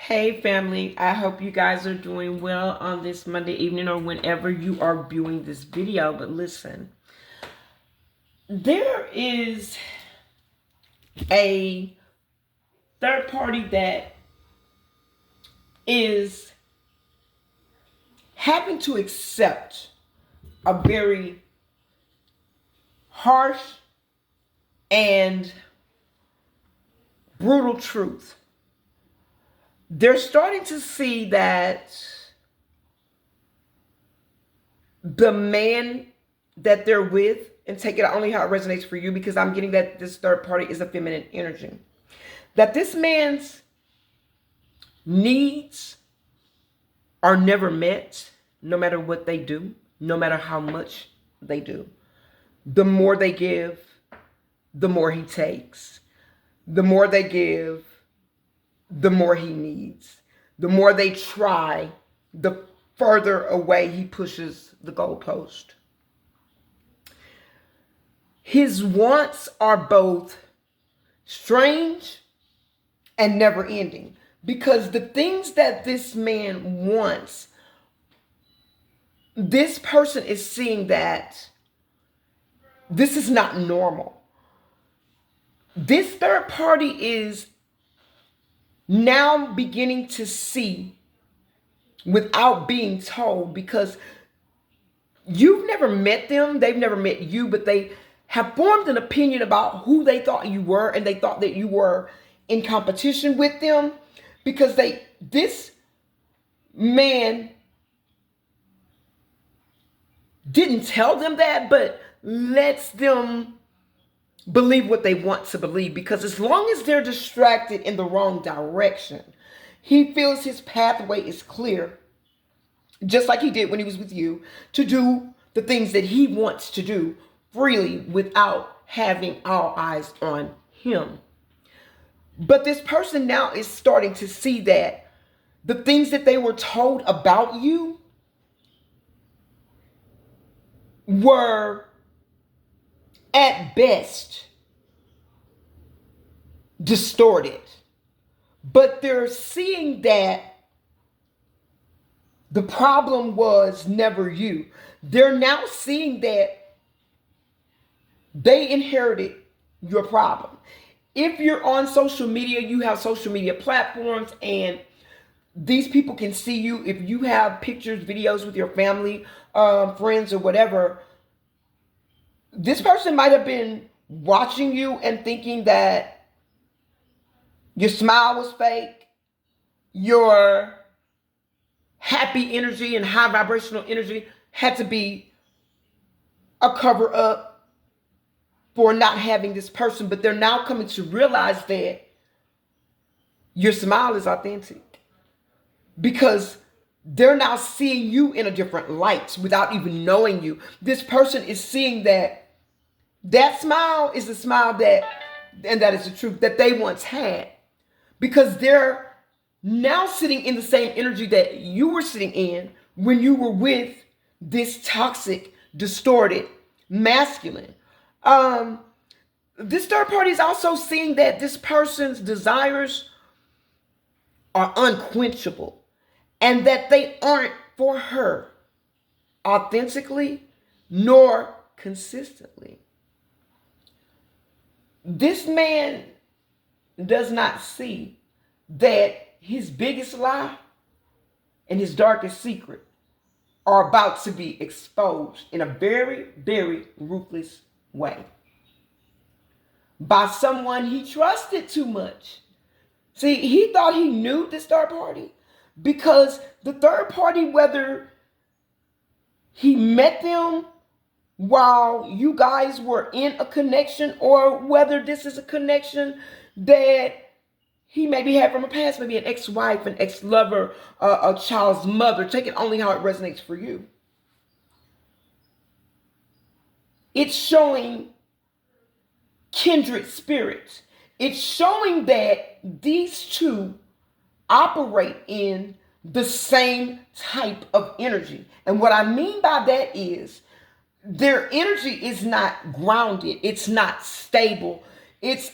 Hey family, I hope you guys are doing well on this Monday evening or whenever you are viewing this video. But listen, there is a third party that is having to accept a very harsh and brutal truth. They're starting to see that the man that they're with, and take it only how it resonates for you, because I'm getting that this third party is a feminine energy, that this man's needs are never met, no matter what they do, no matter how much they do. The more they give, the more he takes. The more they give, the more he needs. The more they try, the further away he pushes the goalpost. His wants are both strange and never ending, because the things that this man wants, this person is seeing that this is not normal. This third party is now beginning to see without being told, because you've never met them, they've never met you, but they have formed an opinion about who they thought you were, and they thought that you were in competition with them, because this man didn't tell them that, but lets them believe what they want to believe, because as long as they're distracted in the wrong direction, he feels his pathway is clear, just like he did when he was with you, to do the things that he wants to do freely without having all eyes on him. But this person now is starting to see that the things that they were told about you were at best distorted. But they're seeing that the problem was never you. They're now seeing that they inherited your problem. If you're on social media, you have social media platforms, and these people can see you. If you have pictures, videos with your family, friends, or whatever, this person might have been watching you and thinking that your smile was fake, your happy energy and high vibrational energy had to be a cover up for not having this person. But they're now coming to realize that your smile is authentic, because they're now seeing you in a different light without even knowing you. This person is seeing that that smile is the smile and that is the truth that they once had, because they're now sitting in the same energy that you were sitting in when you were with this toxic, distorted, masculine. This third party is also seeing that this person's desires are unquenchable, and that they aren't for her authentically nor consistently. This man does not see that his biggest lie and his darkest secret are about to be exposed in a very, very ruthless way by someone he trusted too much. See, he thought he knew this third party, because the third party, whether he met them while you guys were in a connection, or whether this is a connection that he maybe had from a past, maybe an ex-wife, an ex-lover, a child's mother, take it only how it resonates for you. It's showing kindred spirits. It's showing that these two operate in the same type of energy. And what I mean by that is their energy is not grounded. It's not stable. It's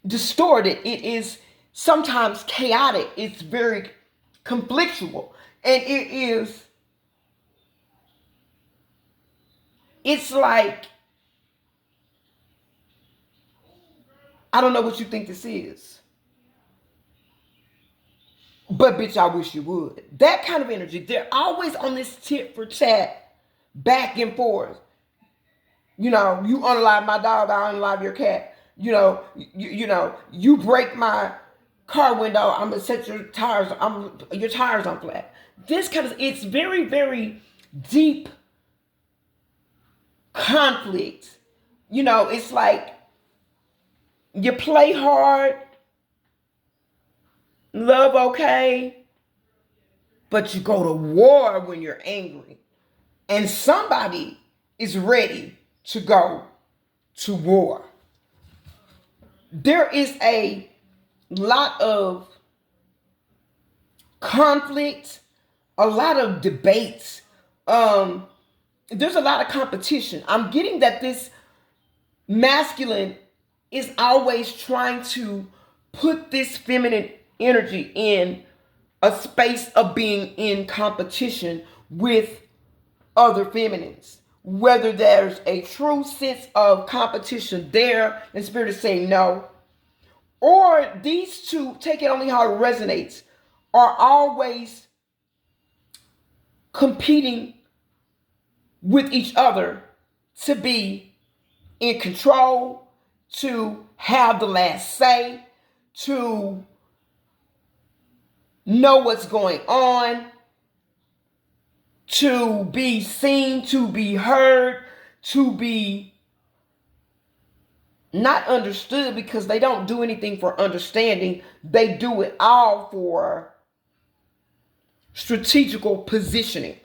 distorted. It is sometimes chaotic. It's very conflictual. And it's like, I don't know what you think this is, but bitch, I wish you would. That kind of energy. They're always on this tit for tat, back and forth. You know, you unalive my dog, I unalive your cat. You break my car window, I'm gonna set your tires on flat. This kind of, it's very, very deep conflict. It's like you play hard, love okay, but you go to war when you're angry. And somebody is ready to go to war. There is a lot of conflict, a lot of debates. There's a lot of competition. I'm getting that this masculine is always trying to put this feminine energy in a space of being in competition with other feminines. Whether there's a true sense of competition there, and spirit is saying no, or these two, take it only how it resonates, are always competing with each other to be in control, to have the last say, to know what's going on, to be seen, to be heard, to be not understood, because they don't do anything for understanding. They do it all for strategical positioning.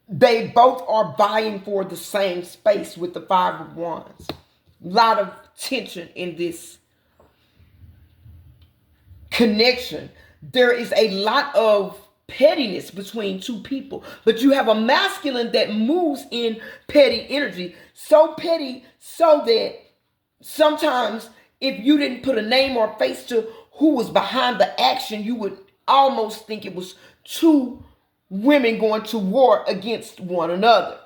They both are vying for the same space with the Five of Wands. A lot of tension in this connection. There is a lot of pettiness between two people, but you have a masculine that moves in petty energy. So petty, so that sometimes if you didn't put a name or face to who was behind the action, you would almost think it was two women going to war against one another.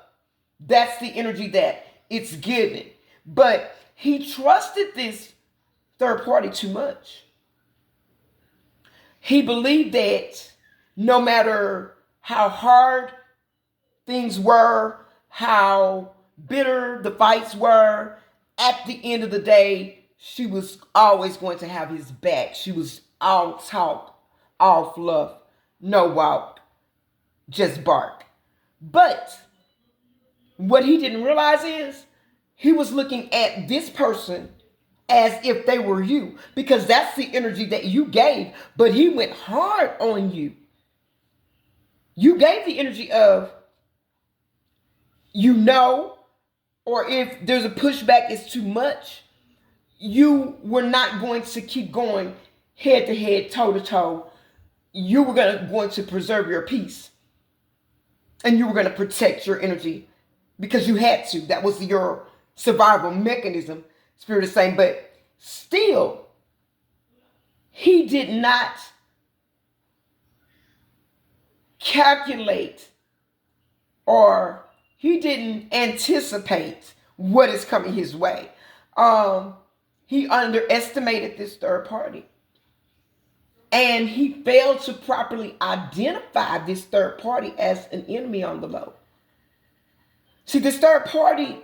That's the energy that it's given. But he trusted this third party too much. He believed that no matter how hard things were, how bitter the fights were, at the end of the day, she was always going to have his back. She was all talk, all fluff, no walk, just bark. But what he didn't realize is he was looking at this person as if they were you, because that's the energy that you gave. But he went hard on you. You gave the energy of, or if there's a pushback, it's too much. You were not going to keep going head to head, toe to toe. You were going to preserve your peace. And you were going to protect your energy because you had to. That was your survival mechanism, Spirit is saying. But still, he did not calculate, or he didn't anticipate what is coming his way. He underestimated this third party. And he failed to properly identify this third party as an enemy on the low. See, this third party,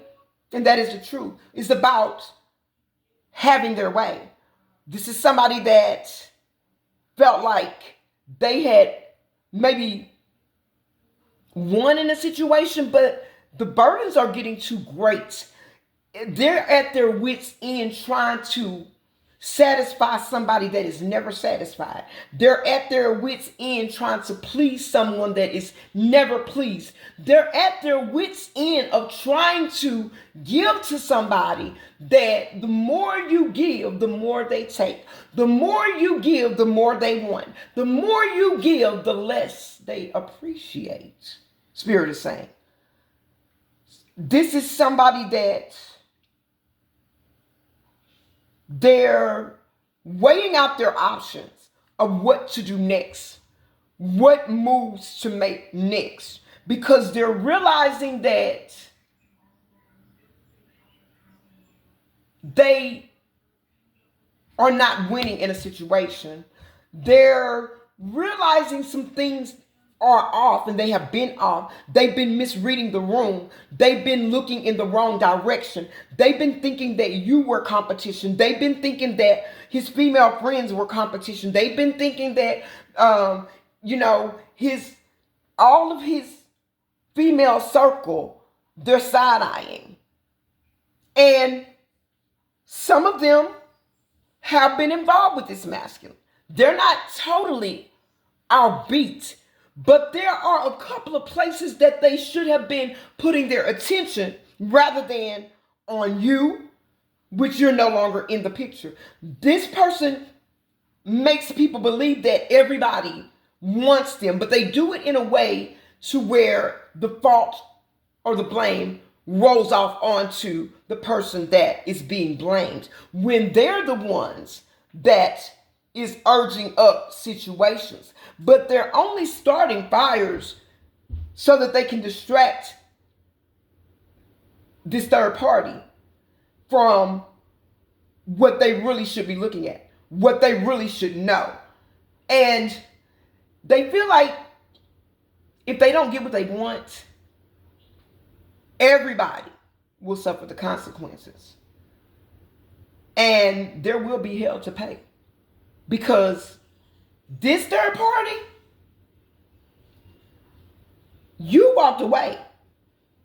and that is the truth, is about having their way. This is somebody that felt like they had maybe won in a situation, but the burdens are getting too great. They're at their wits' end trying to satisfy somebody that is never satisfied. They're at their wits' end trying to please someone that is never pleased. They're at their wits' end of trying to give to somebody that the more you give, the more they take. The more you give, the more they want. The more you give, the less they appreciate. Spirit is saying. This is somebody that they're weighing out their options of what to do next, what moves to make next, because they're realizing that they are not winning in a situation. They're realizing some things are off and they have been off. They've been misreading the room. They've been looking in the wrong direction. They've been thinking that you were competition. They've been thinking that his female friends were competition. They've been thinking that, all of his female circle, they're side-eyeing. And some of them have been involved with this masculine. They're not totally outbeat, but there are a couple of places that they should have been putting their attention rather than on you, which you're no longer in the picture. This person makes people believe that everybody wants them, but they do it in a way to where the fault or the blame rolls off onto the person that is being blamed, when they're the ones that is urging up situations. But they're only starting fires so that they can distract this third party from what they really should be looking at, what they really should know. And they feel like if they don't get what they want, everybody will suffer the consequences. And there will be hell to pay. Because this third party, you walked away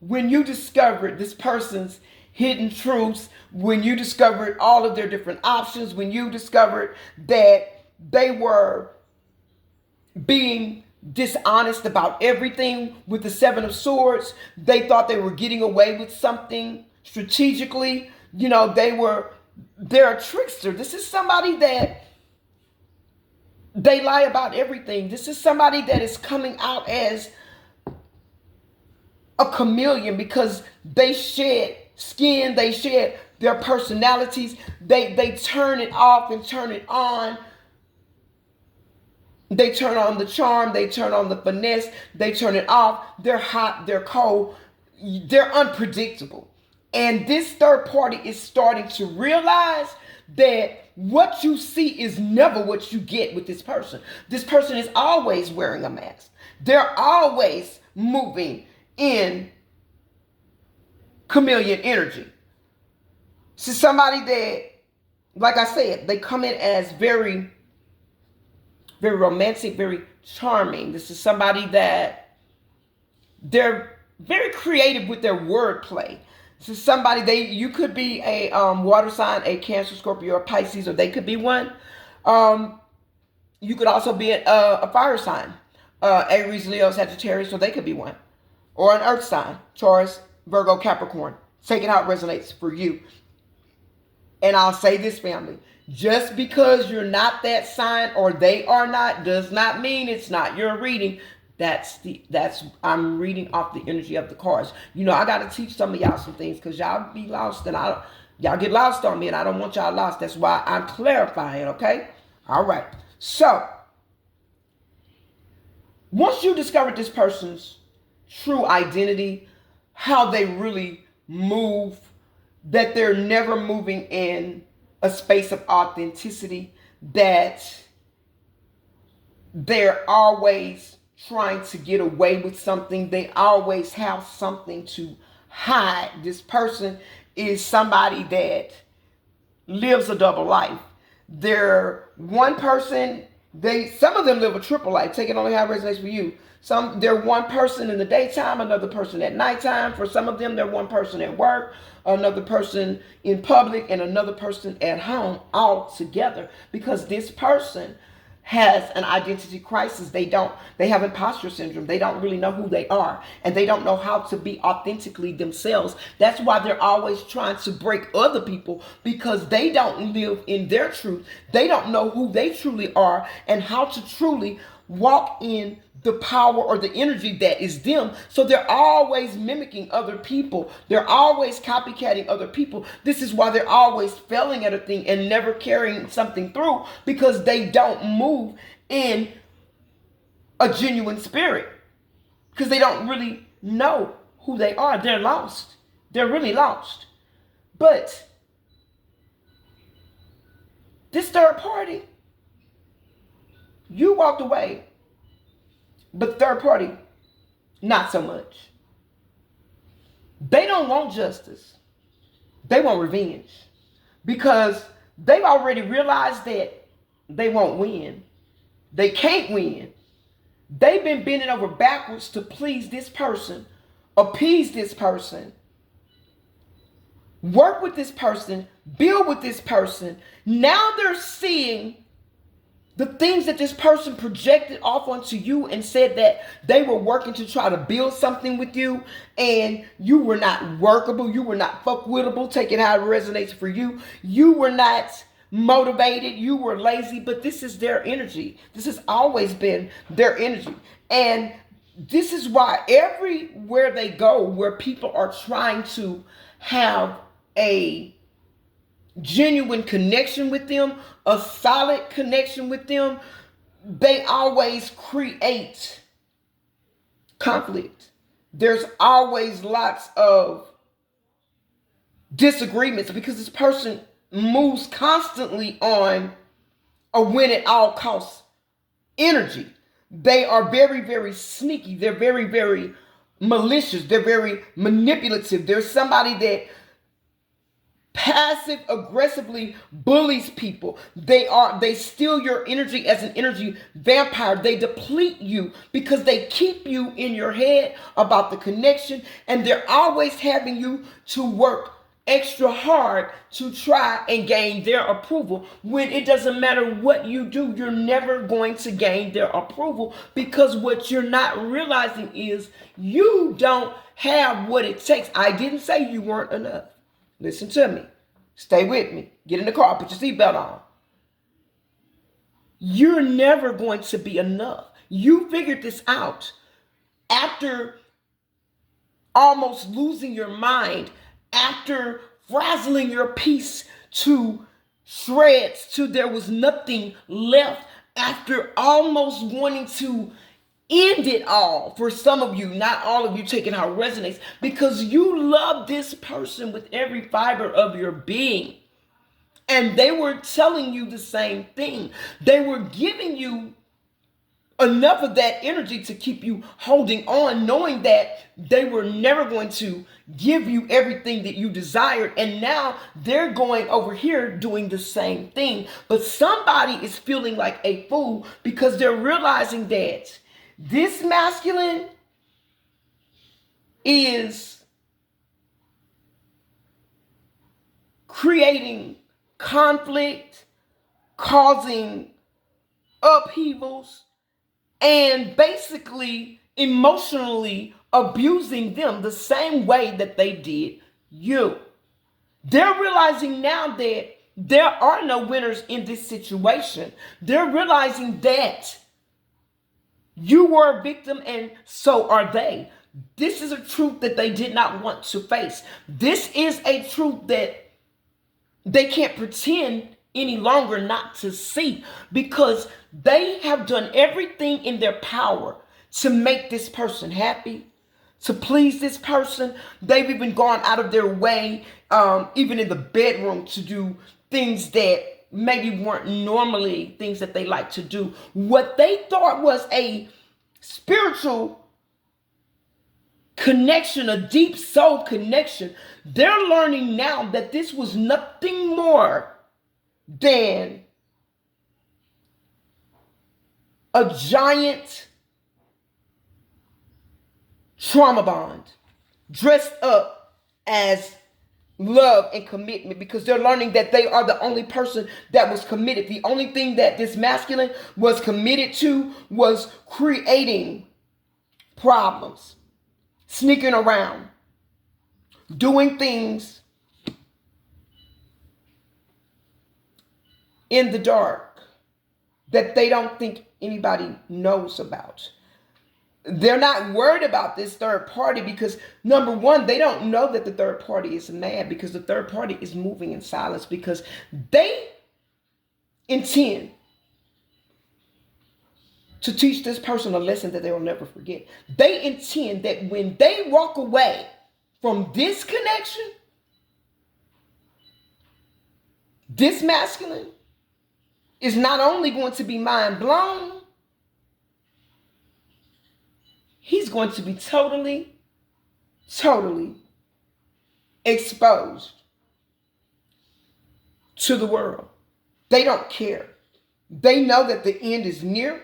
when you discovered this person's hidden truths, when you discovered all of their different options, when you discovered that they were being dishonest about everything with the Seven of Swords. They thought they were getting away with something strategically. They're a trickster. This is somebody that they lie about everything. This is somebody that is coming out as a chameleon because they shed skin, they shed their personalities. They turn it off and turn it on. They turn on the charm, they turn on the finesse, they turn it off. They're hot, they're cold, they're unpredictable. And this third party is starting to realize that what you see is never what you get with this person. This person is always wearing a mask. They're always moving in chameleon energy. So somebody that, like I said, they come in as very romantic, very charming. This is somebody that they're very creative with their wordplay. This is somebody you could be a water sign, a Cancer, Scorpio, or Pisces, or they could be one. You could also be a fire sign, Aries, Leo, Sagittarius, or they could be one. Or an earth sign, Taurus, Virgo, Capricorn. Take it how it resonates for you. And I'll say this, family. Just because you're not that sign or they are not does not mean it's not your reading. I'm reading off the energy of the cards. I got to teach some of y'all some things because y'all be lost and y'all get lost on me and I don't want y'all lost. That's why I'm clarifying, okay? All right. So, once you discover this person's true identity, how they really move, that they're never moving in a space of authenticity, that they're always trying to get away with something. They always have something to hide. This person is somebody that lives a double life. They're one person, some of them live a triple life. Take it on how it resonates for you. They're one person in the daytime, another person at nighttime. For some of them, they're one person at work, another person in public, and another person at home, all together. Because this person has an identity crisis. They have imposter syndrome. They don't really know who they are, and they don't know how to be authentically themselves. That's why they're always trying to break other people, because they don't live in their truth. They don't know who they truly are and how to truly walk in the power or the energy that is them. So they're always mimicking other people. They're always copycatting other people. This is why they're always failing at a thing and never carrying something through, because they don't move in a genuine spirit, because they don't really know who they are. They're lost. They're really lost. But this third party, you walked away, but third party, not so much. They don't want justice. They want revenge, because they've already realized that they won't win. They can't win. They've been bending over backwards to please this person, appease this person, work with this person, build with this person. Now they're seeing the things that this person projected off onto you and said that they were working to try to build something with you, and you were not workable, you were not fuckwittable, take it how it resonates for you. You were not motivated, you were lazy, but this is their energy. This has always been their energy. And this is why everywhere they go, where people are trying to have a genuine connection with them, a solid connection with them, they always create conflict. There's always lots of disagreements, because this person moves constantly on a win at all costs energy. They are very, very sneaky. They're very, very malicious. They're very manipulative. There's somebody that passive aggressively bullies people. They steal your energy as an energy vampire. They deplete you because they keep you in your head about the connection, and they're always having you to work extra hard to try and gain their approval, when it doesn't matter what you do, you're never going to gain their approval, because what you're not realizing is you don't have what it takes. I didn't say you weren't enough. Listen to me. Stay with me. Get in the car. Put your seatbelt on. You're never going to be enough. You figured this out after almost losing your mind, after frazzling your peace to shreds, to there was nothing left, after almost wanting to end it all. For some of you, not all of you, taking how it resonates, because you love this person with every fiber of your being, and they were telling you the same thing. They were giving you enough of that energy to keep you holding on, knowing that they were never going to give you everything that you desired. And now they're going over here doing the same thing. But somebody is feeling like a fool, because they're realizing that this masculine is creating conflict, causing upheavals, and basically emotionally abusing them the same way that they did you. They're realizing now that there are no winners in this situation. They're realizing that you were a victim, and so are they. This is a truth that they did not want to face. This is a truth that they can't pretend any longer not to see, because they have done everything in their power to make this person happy, to please this person. They've even gone out of their way, even in the bedroom, to do things that maybe weren't normally things that they like to do. What they thought was a spiritual connection, a deep soul connection, they're learning now that this was nothing more than a giant trauma bond dressed up as love and commitment, because they're learning that they are the only person that was committed. The only thing that this masculine was committed to was creating problems, sneaking around, doing things in the dark, that they don't think anybody knows about. They're not worried about this third party because, number one, they don't know that the third party is mad because the third party is moving in silence because they intend to teach this person a lesson that they will never forget. They intend that when they walk away from this connection, this masculine is not only going to be mind blown, he's going to be totally exposed to the world. They don't care. They know that the end is near.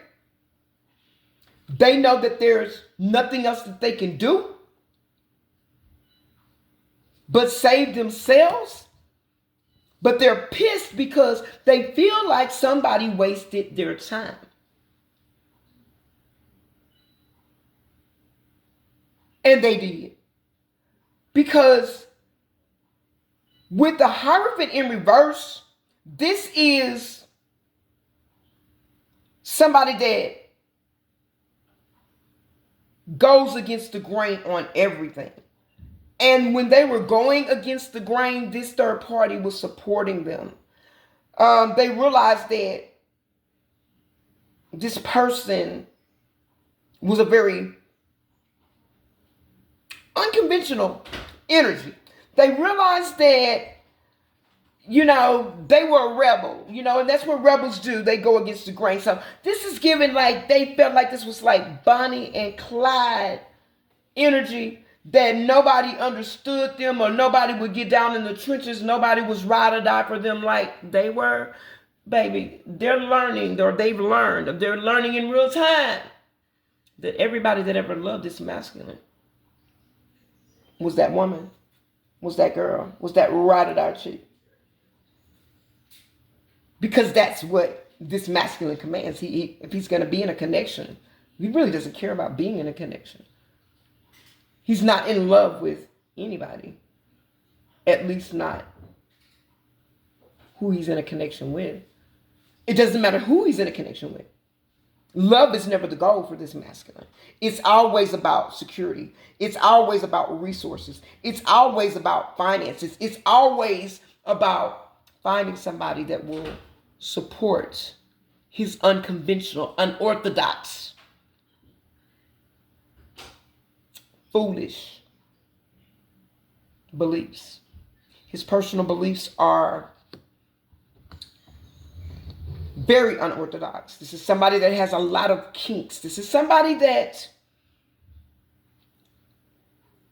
They know that there's nothing else that they can do but save themselves. But they're pissed because they feel like somebody wasted their time. And they did. Because with the Hierophant in reverse, this is somebody that goes against the grain on everything. And when they were going against the grain, this third party was supporting them. They realized that this person was a very unconventional energy. They realized that, they were a rebel, and that's what rebels do. They go against the grain. So this is given like they felt like this was like Bonnie and Clyde energy, that nobody understood them or nobody would get down in the trenches. Nobody was ride or die for them like they were. Baby, they're learning, or they've learned, or they're learning in real time that everybody that ever loved this masculine was that woman, was that girl, was that ride or die chick. Because that's what this masculine commands. If he's going to be in a connection, he really doesn't care about being in a connection. He's not in love with anybody. At least not who he's in a connection with. It doesn't matter who he's in a connection with. Love is never the goal for this masculine. It's always about security. It's always about resources. It's always about finances. It's always about finding somebody that will support his unconventional, unorthodox, foolish beliefs. His personal beliefs are very unorthodox. This is somebody that has a lot of kinks. This is somebody that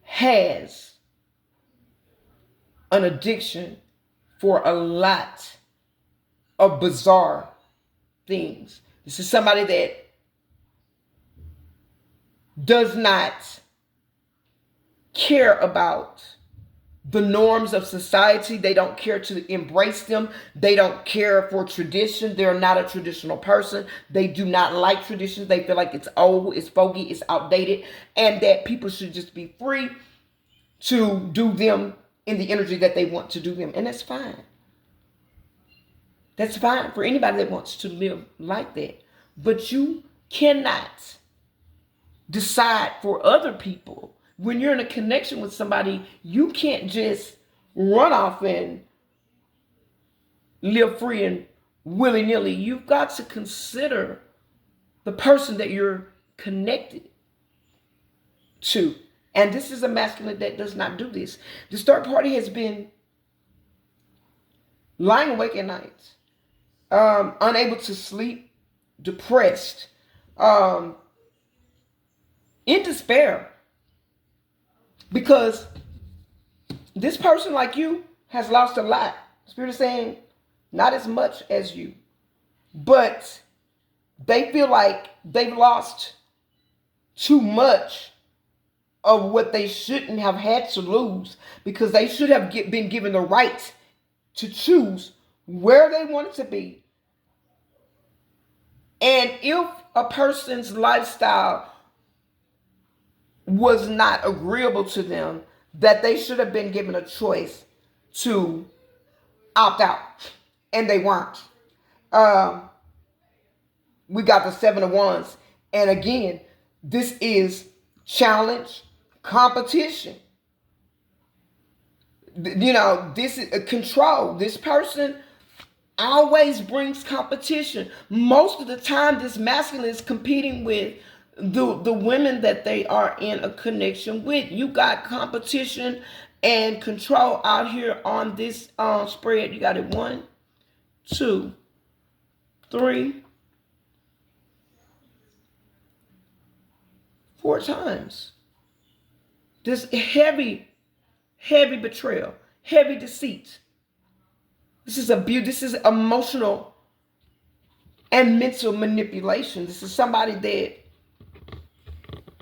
has an addiction for a lot of bizarre things. This is somebody that does not care about the norms of society. They don't care to embrace them. They don't care for tradition. They're not a traditional person. They do not like traditions. They feel like it's old, it's foggy, it's outdated, and that people should just be free to do them in the energy that they want to do them. And that's fine. That's fine for anybody that wants to live like that. But you cannot decide for other people. When you're in a connection with somebody, you can't just run off and live free and willy-nilly. You've got to consider the person that you're connected to. And this is a masculine that does not do this. This third party has been lying awake at night, unable to sleep, depressed, in despair. Because this person, like you, has lost a lot. Spirit is saying, not as much as you. But they feel like they've lost too much of what they shouldn't have had to lose. Because they should have been given the right to choose where they wanted to be. And if a person's lifestyle was not agreeable to them, that they should have been given a choice to opt out. And they weren't. We got the Seven of Wands. And again, this is challenge, competition. This is control. This person always brings competition. Most of the time, this masculine is competing with the women that they are in a connection with. You got competition and control out here on this spread. You got it 1, 2, 3, 4 times. This heavy betrayal, heavy deceit. This is abuse. This is emotional and mental manipulation. This is somebody that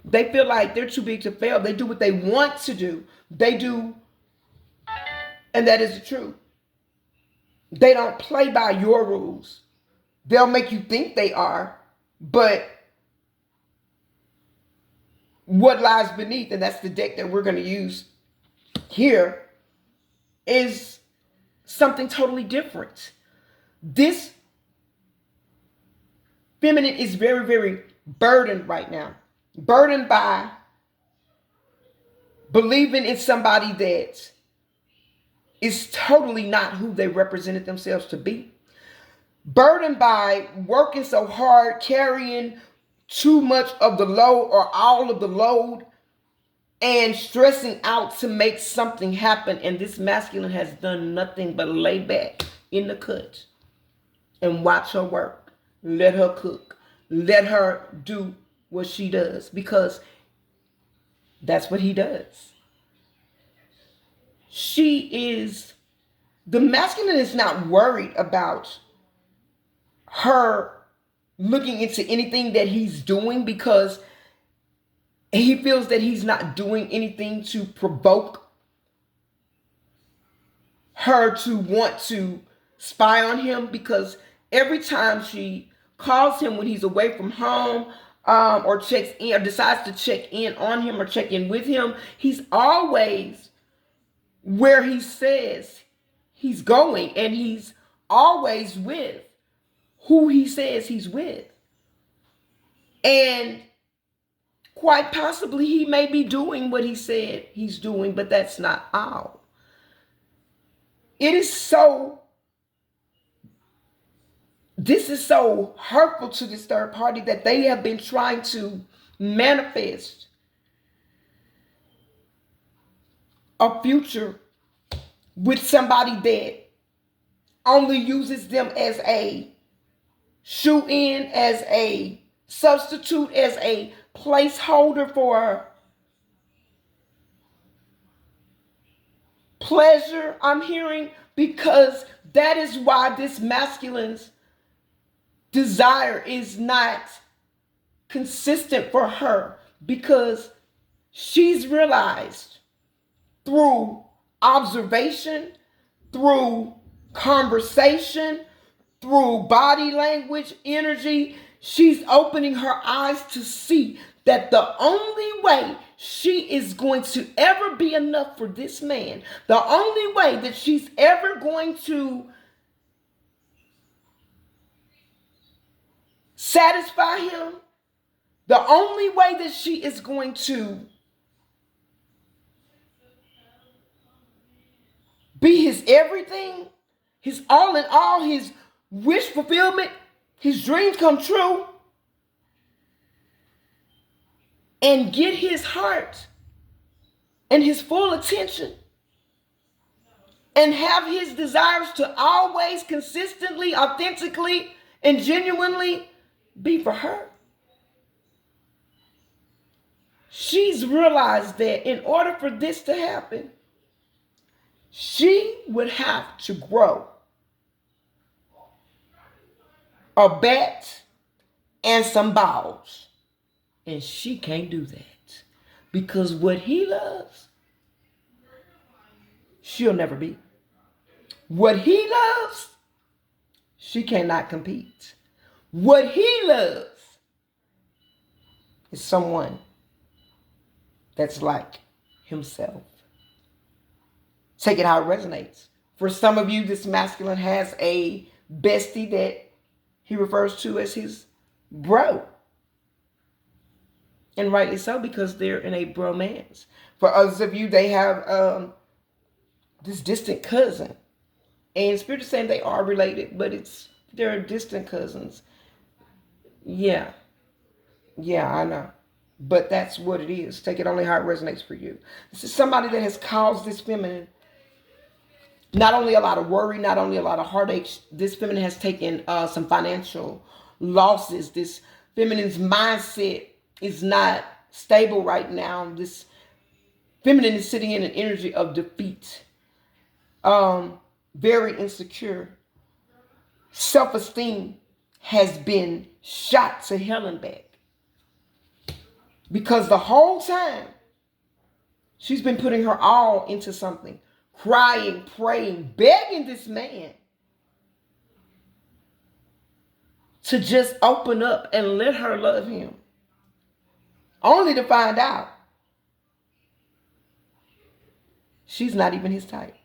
they feel like they're too big to fail. They do what they want to do. They do, and that is the truth. They don't play by your rules. They'll make you think they are, but what lies beneath, and that's the deck that we're going to use here, is something totally different. This feminine is very, very burdened right now. Burdened by believing in somebody that is totally not who they represented themselves to be. Burdened by working so hard, carrying too much of the load or all of the load, and stressing out to make something happen. And this masculine has done nothing but lay back in the cut and watch her work. Let her cook. Let her do what she does, because that's what he does. The masculine is not worried about her looking into anything that he's doing, because he feels that he's not doing anything to provoke her to want to spy on him, because every time she calls him when he's away from home, or checks in, or decides to check in on him or check in with him, he's always where he says he's going, and he's always with who he says he's with. And quite possibly he may be doing what he said he's doing, but that's not all. This is so hurtful to this third party that they have been trying to manifest a future with somebody that only uses them as a shoe-in, as a substitute, as a placeholder for pleasure, I'm hearing, because that is why this masculine's desire is not consistent for her, because she's realized through observation, through conversation, through body language, energy, she's opening her eyes to see that the only way she is going to ever be enough for this man, the only way that she's ever going to satisfy him, the only way that she is going to be his everything, his all in all, his wish fulfillment, his dreams come true, and get his heart and his full attention, and have his desires to always consistently, authentically, and genuinely be for her. She's realized that in order for this to happen, she would have to grow a bat and some balls. And she can't do that, because what he loves, she'll never be. What he loves, she cannot compete. What he loves is someone that's like himself. Take it how it resonates. For some of you, this masculine has a bestie that he refers to as his bro. And rightly so, because they're in a bromance. For others of you, they have this distant cousin. And Spirit is saying they are related, but they're distant cousins. Yeah. Yeah, I know. But that's what it is. Take it only how it resonates for you. This is somebody that has caused this feminine not only a lot of worry, not only a lot of heartaches. This feminine has taken some financial losses. This feminine's mindset is not stable right now. This feminine is sitting in an energy of defeat. Very insecure. Self-esteem has been shot to hell and back. Because the whole time, she's been putting her all into something. Crying, praying, begging this man to just open up and let her love him. Only to find out she's not even his type.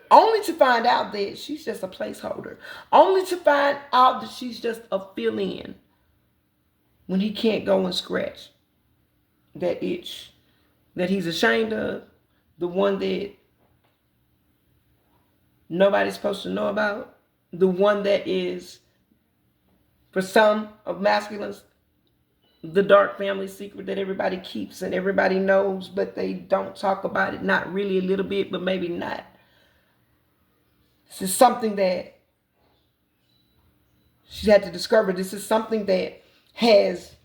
Only to find out that she's just a placeholder. Only to find out that she's just a fill-in when he can't go and scratch that itch that he's ashamed of, the one that nobody's supposed to know about, the one that is, for some of masculines, the dark family secret that everybody keeps and everybody knows, but they don't talk about it. Not really, a little bit, but maybe not. This is something that she's had to discover. This is something that has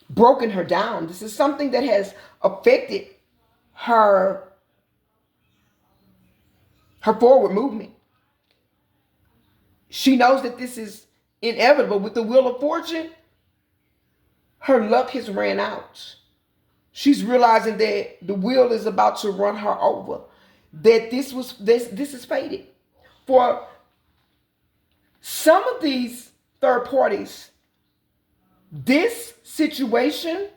broken her down. This is something that has affected her forward movement. She knows that this is inevitable. With the Wheel of Fortune, her luck has ran out. She's realizing that the wheel is about to run her over. That this is fated. For some of these third parties, this situation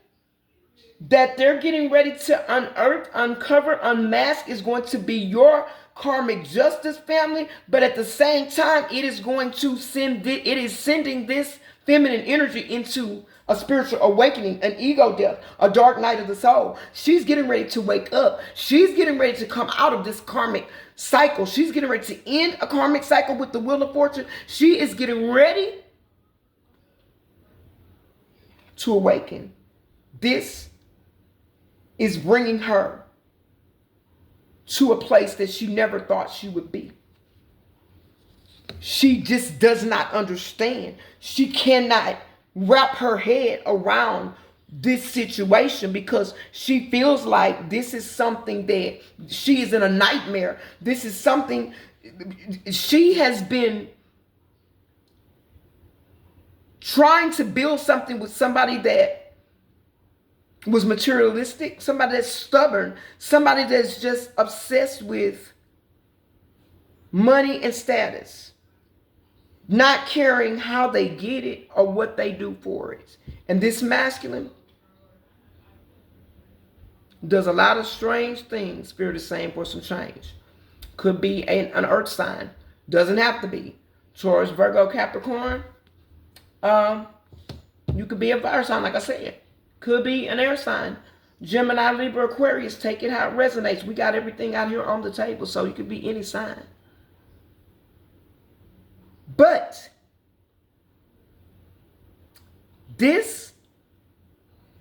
that they're getting ready to unearth, uncover, unmask is going to be your karmic justice, family. But at the same time, it is going to sending this feminine energy into a spiritual awakening, an ego death, a dark night of the soul. She's getting ready to wake up. She's getting ready to come out of this karmic cycle. She's getting ready to end a karmic cycle with the Wheel of Fortune. She is getting ready to awaken. This is bringing her to a place that she never thought she would be. She just does not understand. She cannot wrap her head around this situation because she feels like this is something that she is in a nightmare. This is something she has been trying to build something with somebody that was materialistic, somebody that's stubborn, somebody that's just obsessed with money and status, not caring how they get it or what they do for it. And this masculine does a lot of strange things. Spirit is saying for some change. Could be an earth sign. Doesn't have to be. Taurus, Virgo, Capricorn. You could be a fire sign, like I said. Could be an air sign. Gemini, Libra, Aquarius. Take it how it resonates. We got everything out here on the table, so you could be any sign. But this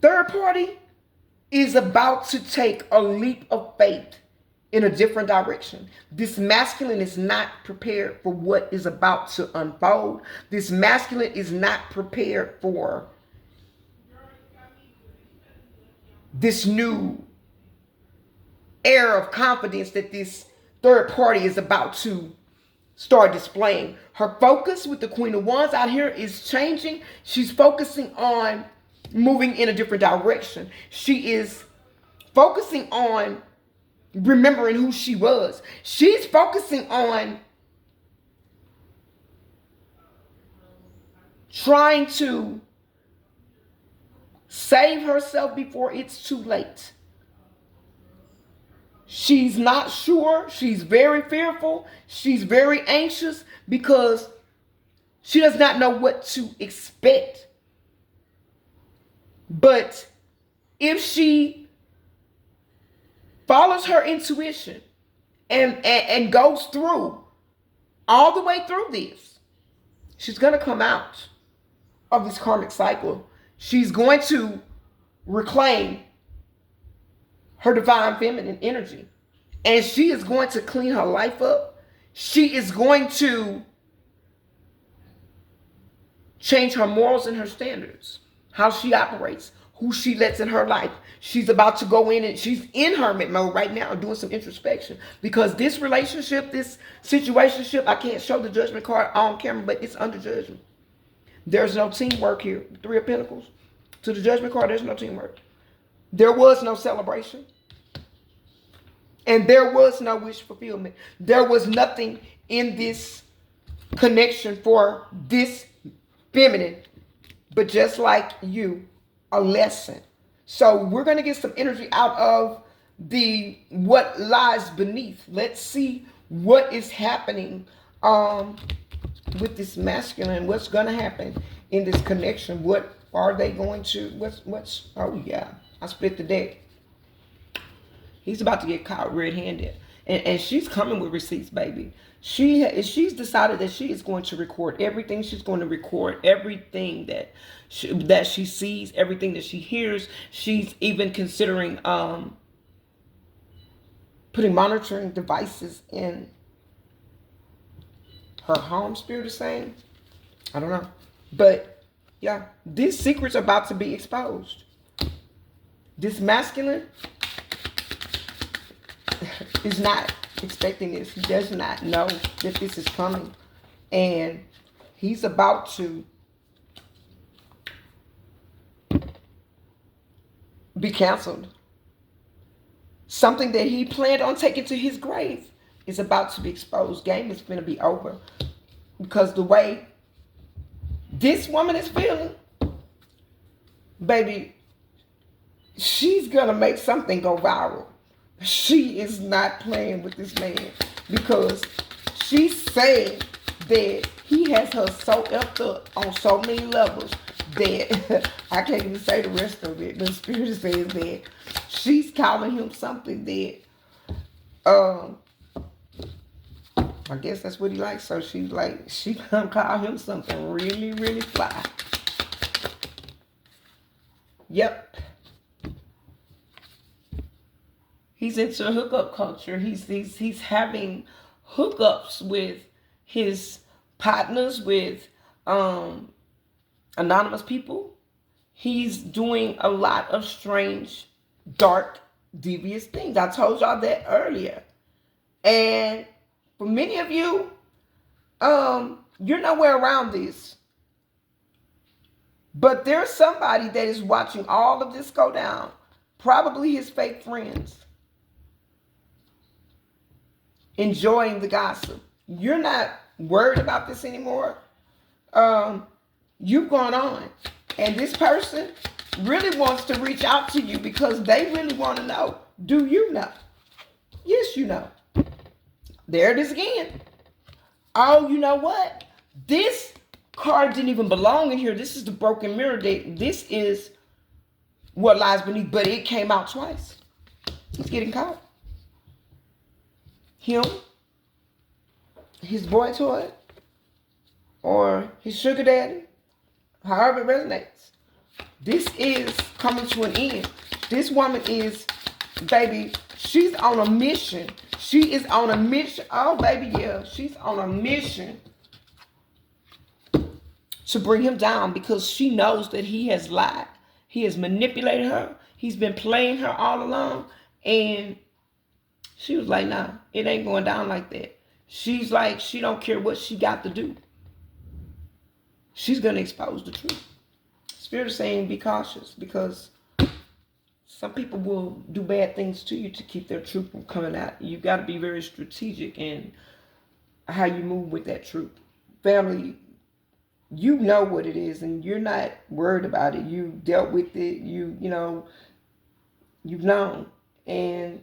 third party is about to take a leap of faith in a different direction. This masculine is not prepared for what is about to unfold. This masculine is not prepared for this new air of confidence that this third party is about to start displaying. Her focus with the Queen of Wands out here is changing. She's focusing on moving in a different direction. She is focusing on remembering who she was. She's focusing on trying to save herself before it's too late. She's not sure. She's very fearful. She's very anxious because She does not know what to expect. But if she follows her intuition and goes through all the way through this, she's going to come out of this karmic cycle. She's going to reclaim her divine feminine energy. And she is going to clean her life up. She is going to change her morals and her standards, how she operates, who she lets in her life. She's about to go in and she's in hermit mode right now doing some introspection, because this relationship, this situationship, I can't show the judgment card on camera, but it's under judgment. There's no teamwork here. Three of Pentacles. To the judgment card, there's no teamwork. There was no celebration. And there was no wish fulfillment. There was nothing in this connection for this feminine, but just like you, a lesson. So we're going to get some energy out of the what lies beneath. Let's see what is happening with this masculine. What's going to happen in this connection? What are they going to, what's, oh yeah, I split the deck. He's about to get caught red-handed. And she's coming with receipts, baby. She's decided that she is going to record everything. She's going to record everything that she sees, everything that she hears. She's even considering putting monitoring devices in her home, Spirit is saying. I don't know. But, yeah, these secrets are about to be exposed. This masculine is not expecting this. He does not know that this is coming. And he's about to be canceled. Something that he planned on taking to his grave is about to be exposed. Game is going to be over. Because the way this woman is feeling, baby, she's going to make something go viral. She is not playing with this man, because she said that he has her so effed up on so many levels that I can't even say the rest of it. The Spirit says that she's calling him something that I guess that's what he likes. So she's like, she gonna call him something really, really fly. Yep. He's into hookup culture. He's having hookups with his partners, with anonymous people. He's doing a lot of strange, dark, devious things. I told y'all that earlier. And for many of you, you're nowhere around this. But there's somebody that is watching all of this go down. Probably his fake friends. Enjoying the gossip. You're not worried about this anymore. You've gone on. And this person really wants to reach out to you because they really want to know. Do you know? Yes, you know. There it is again. Oh, you know what? This card didn't even belong in here. This is the broken mirror deck. This is what lies beneath, but it came out twice. It's getting caught. Him, his boy toy, or his sugar daddy, however it resonates. This is coming to an end. This woman is, baby, she's on a mission. She is on a mission. Oh, baby, yeah. She's on a mission to bring him down because she knows that he has lied. He has manipulated her. He's been playing her all along. And she was like, nah, it ain't going down like that. She's like, she don't care what she got to do. She's going to expose the truth. Spirit is saying be cautious because some people will do bad things to you to keep their truth from coming out. You got to be very strategic in how you move with that truth. Family, you know what it is and you're not worried about it. You dealt with it. You know, you've known. And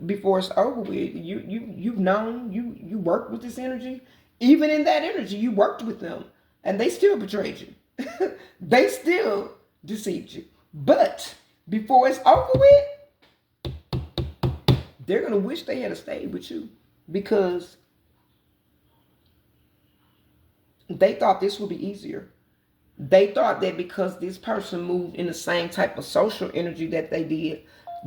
before it's over with, you've known, you work with this energy Even in that energy, you worked with them and they still betrayed you. They still deceived you. But before it's over with, they're going to wish they had stayed with you because they thought this would be easier. They thought that because this person moved in the same type of social energy that they did,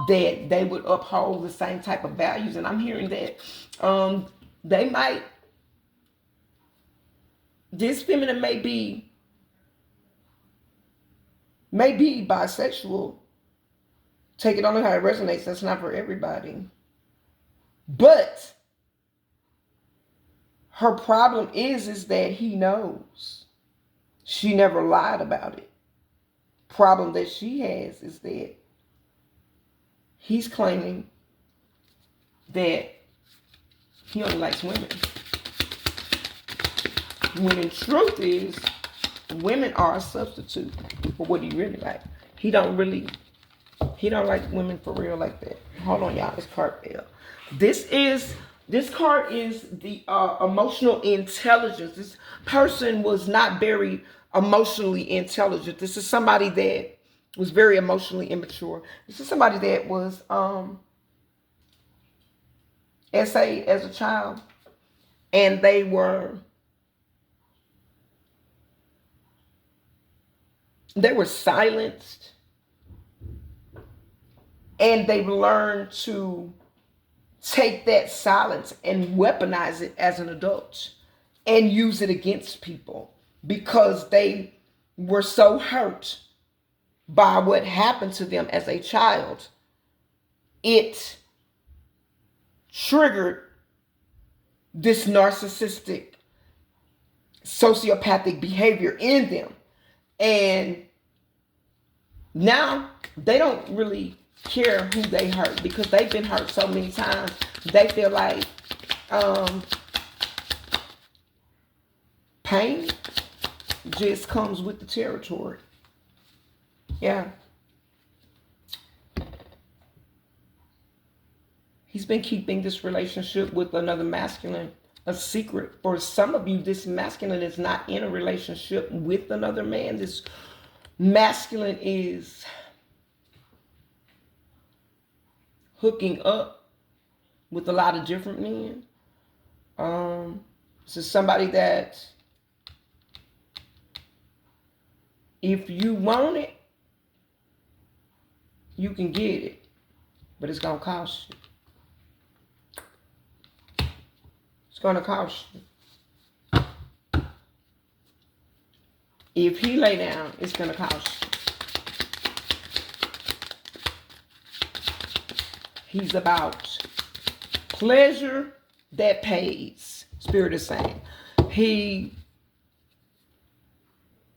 that they would uphold the same type of values. And I'm hearing that they might, this feminine may be bisexual. Take it on how it resonates. That's not for everybody. But her problem is that he knows. She never lied about it. Problem that she has is that he's claiming that he only likes women. When in truth is, women are a substitute for what he really like. He don't like women for real like that. Hold on, y'all. This card fell. This card is the emotional intelligence. This person was not very emotionally intelligent. This is somebody that was very emotionally immature. This is somebody that was as a child, and they were silenced, and they learned to take that silence and weaponize it as an adult and use it against people because they were so hurt by what happened to them as a child. It triggered this narcissistic, sociopathic behavior in them. And now they don't really care who they hurt because they've been hurt so many times. They feel like pain just comes with the territory. Yeah. He's been keeping this relationship with another masculine a secret. For some of you, this masculine is not in a relationship with another man. This masculine is hooking up with a lot of different men. This is somebody that if you want it, you can get it, but it's gonna cost you. It's gonna cost you. If he lay down, it's gonna cost you. He's about pleasure that pays. Spirit is saying. He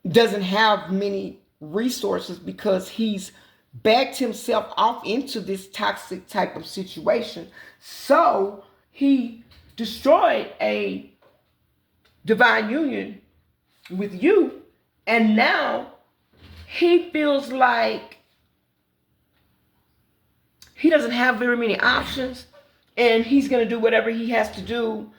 doesn't have many resources because he's backed himself off into this toxic type of situation. So he destroyed a divine union with you, and now he feels like he doesn't have very many options, and he's going to do whatever he has to do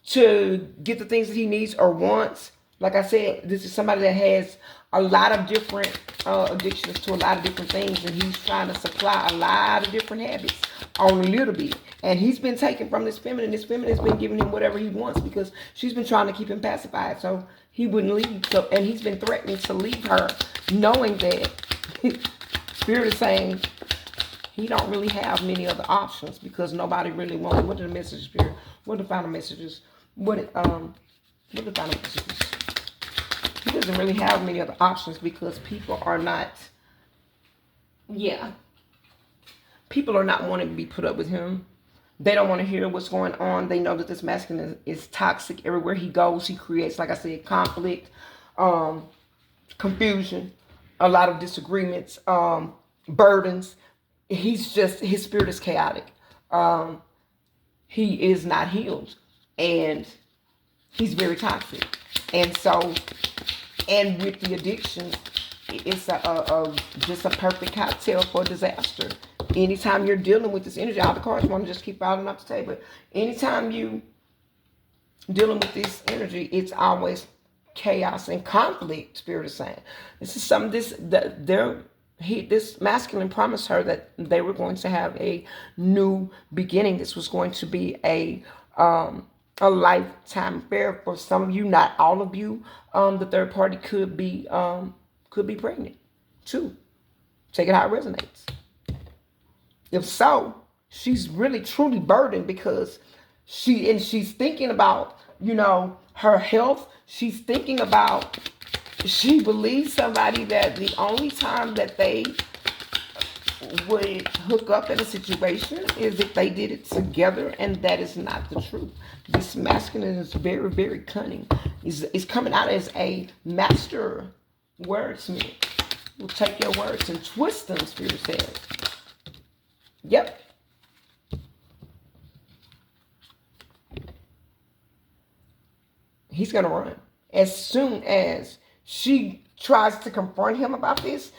to get the things that he needs or wants. Like I said, this is somebody that has a lot of different addictions to a lot of different things, and he's trying to supply a lot of different habits on a little bit. And he's been taken from this feminine. This feminine has been giving him whatever he wants because she's been trying to keep him pacified so he wouldn't leave. So, and he's been threatening to leave her, knowing that Spirit is saying he don't really have many other options because nobody really wants. What are the messages, Spirit? What are the final messages? What are the final messages? He doesn't really have many other options because people are not, people are not wanting to be put up with him. They don't want to hear what's going on. They know that this masculine is toxic. Everywhere he goes, he creates, like I said, conflict, confusion, a lot of disagreements, burdens. His spirit is chaotic. He is not healed, and he's very toxic. And so, and with the addiction, it's just a perfect cocktail for disaster. Anytime you're dealing with this energy, all the cards want to just keep falling off the table. Anytime you dealing with this energy, it's always chaos and conflict. Spirit is saying this is something. This masculine promised her that they were going to have a new beginning. This was going to be a lifetime affair for some of you, not all of you. The third party could be pregnant too. Take it how it resonates. If so, she's really truly burdened because she's thinking about, her health. She's thinking about, she believes somebody that the only time that they would hook up in a situation is if they did it together, and that is not the truth. This masculine is very, very cunning. He's coming out as a master wordsmith. Will take your words and twist them, Spirit says. Yep. He's going to run. As soon as she tries to confront him about this,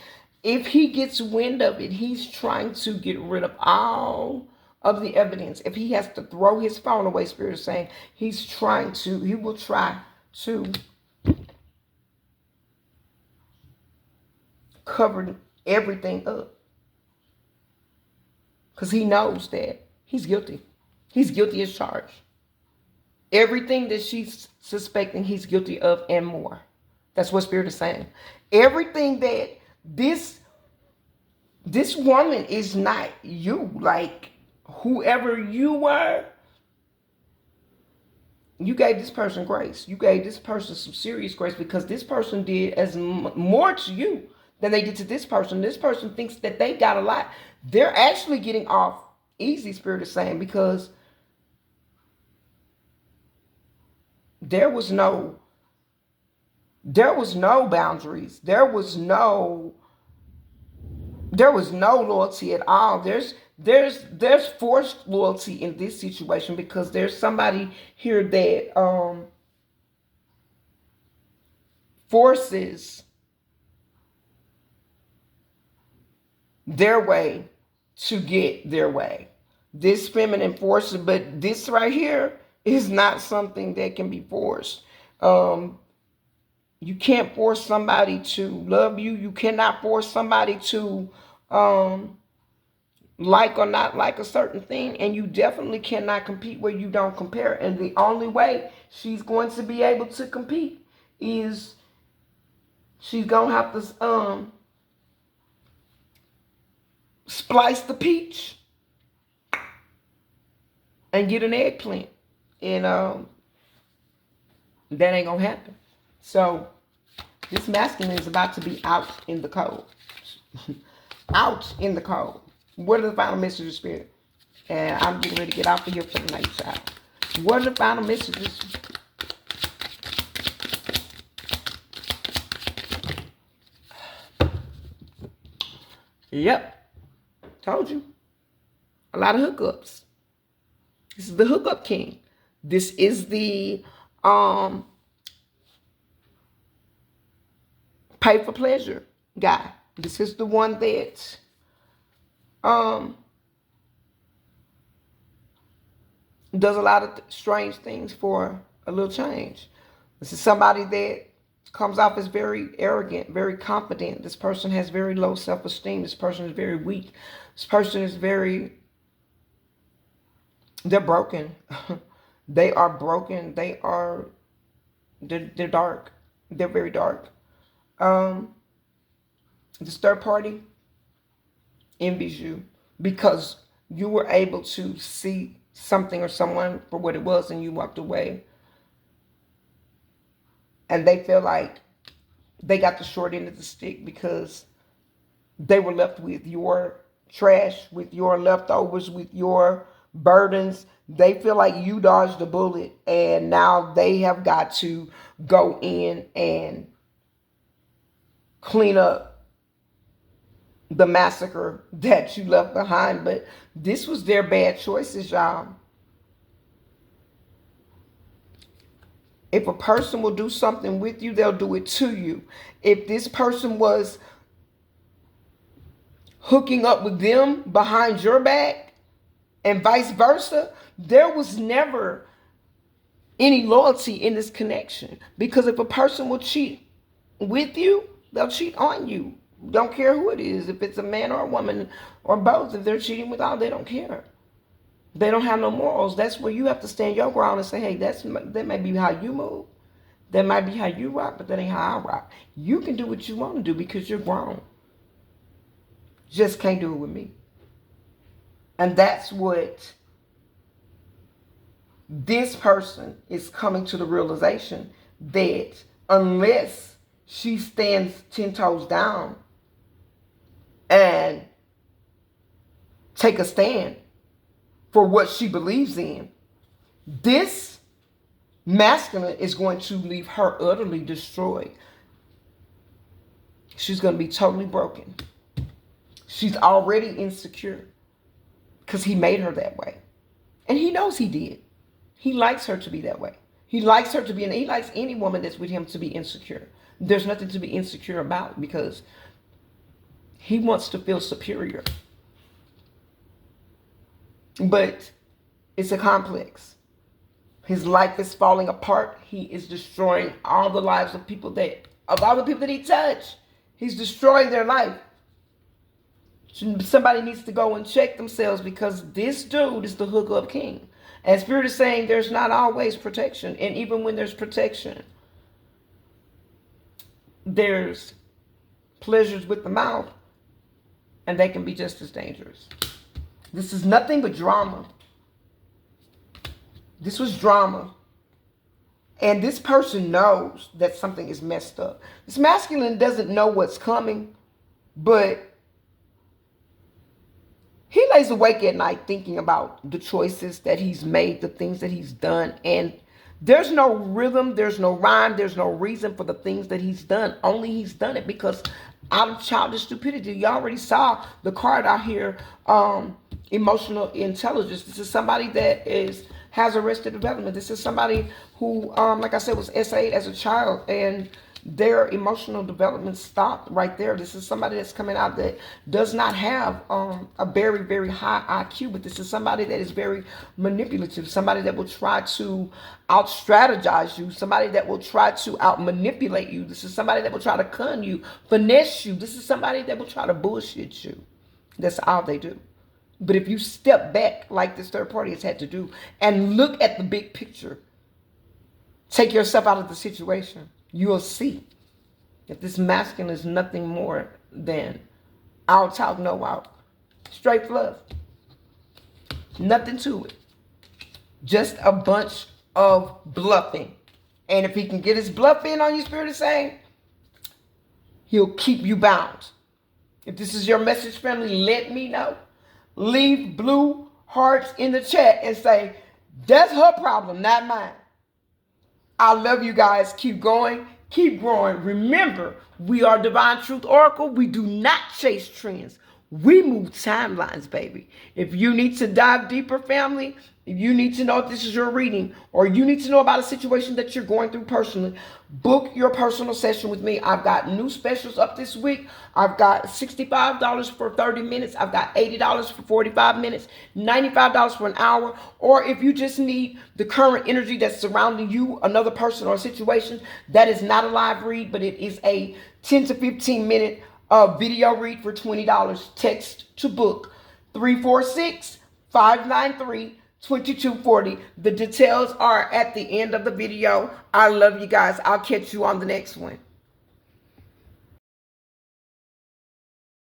if he gets wind of it, he's trying to get rid of all of the evidence. If he has to throw his phone away, Spirit is saying, he will try to cover everything up. Because he knows that he's guilty. He's guilty as charged. Everything that she's suspecting, he's guilty of and more. That's what Spirit is saying. Everything that this woman is not you. Like, whoever you were, you gave this person grace. You gave this person some serious grace because this person did as more to you than they did to this person. This person thinks that they got a lot. They're actually getting off easy, Spirit is saying, because there was no boundaries. There was no loyalty at all. There's forced loyalty in this situation because there's somebody here that forces their way to get their way. This feminine force, but this right here is not something that can be forced. You can't force somebody to love you. You cannot force somebody to like or not like a certain thing. And you definitely cannot compete where you don't compare. And the only way she's going to be able to compete is she's going to have to splice the peach and get an eggplant. And that ain't going to happen. So this masculine is about to be out in the cold. Out in the cold. What are the final messages, Spirit? And I'm getting ready to get out of here for the night, child. What are the final messages? Yep. Told you. A lot of hookups. This is the hookup king. This is the pay for pleasure guy. This is the one that does a lot of strange things for a little change. This is somebody that comes off as very arrogant, very confident. This person has very low self-esteem. This person is very weak. This person is they're broken. They are broken. They're dark. They're very dark. This third party envies you because you were able to see something or someone for what it was and you walked away. And they feel like they got the short end of the stick because they were left with your trash, with your leftovers, with your burdens. They feel like you dodged the bullet and now they have got to go in and clean up the massacre that you left behind. But this was their bad choices, y'all. If a person will do something with you, they'll do it to you. If this person was hooking up with them behind your back and vice versa, there was never any loyalty in this connection. Because if a person will cheat with you, they'll cheat on you. Don't care who it is. If it's a man or a woman or both, if they're cheating with all, they don't care. They don't have no morals. That's where you have to stand your ground and say, hey, that may be how you move. That might be how you rock, but that ain't how I rock. You can do what you want to do because you're grown. Just can't do it with me. And that's what this person is coming to the realization, that unless she stands 10 toes down and take a stand for what she believes in, this masculine is going to leave her utterly destroyed. She's going to be totally broken. She's already insecure because he made her that way. And he knows he did. He likes her to be that way. He likes her to be, and he likes any woman that's with him to be insecure. There's nothing to be insecure about because he wants to feel superior. But it's a complex. His life is falling apart. He is destroying all the lives of all the people that he touched. He's destroying their life. Somebody needs to go and check themselves, because this dude is the hookup king. And Spirit is saying there's not always protection. And even when there's protection, there's pleasures with the mouth, and they can be just as dangerous. This is nothing but drama. This was drama. And this person knows that something is messed up. This masculine doesn't know what's coming, but he lays awake at night thinking about the choices that he's made, the things that he's done. And there's no rhythm, there's no rhyme, there's no reason for the things that he's done. Only he's done it because out of childish stupidity. You already saw the card out here, emotional intelligence. This is somebody that has arrested development. This is somebody who, like I said, was SA'd as a child, and their emotional development stopped right there. This is somebody that's coming out that does not have a very, very high IQ, but this is somebody that is very manipulative, somebody that will try to out-strategize you, somebody that will try to out-manipulate you. This is somebody that will try to con you, finesse you. This is somebody that will try to bullshit you. That's all they do. But if you step back like this third party has had to do and look at the big picture, take yourself out of the situation, you'll see that this masculine is nothing more than I'll talk, no out. Straight fluff. Nothing to it. Just a bunch of bluffing. And if he can get his bluff in on you, Spirit is saying, he'll keep you bound. If this is your message, family, let me know. Leave blue hearts in the chat and say, that's her problem, not mine. I love you guys. Keep going. Keep growing. Remember, we are Divine Truth Oracle. We do not chase trends. We move timelines, baby. If you need to dive deeper, family, if you need to know if this is your reading, or you need to know about a situation that you're going through personally, book your personal session with me. I've got new specials up this week. I've got $65 for 30 minutes. I've got $80 for 45 minutes, $95 for an hour. Or if you just need the current energy that's surrounding you, another person or a situation, that is not a live read, but it is a 10 to 15 minute video read for $20. Text to book 346-593-2240. The details are at the end of the video. I love you guys. I'll catch you on the next one.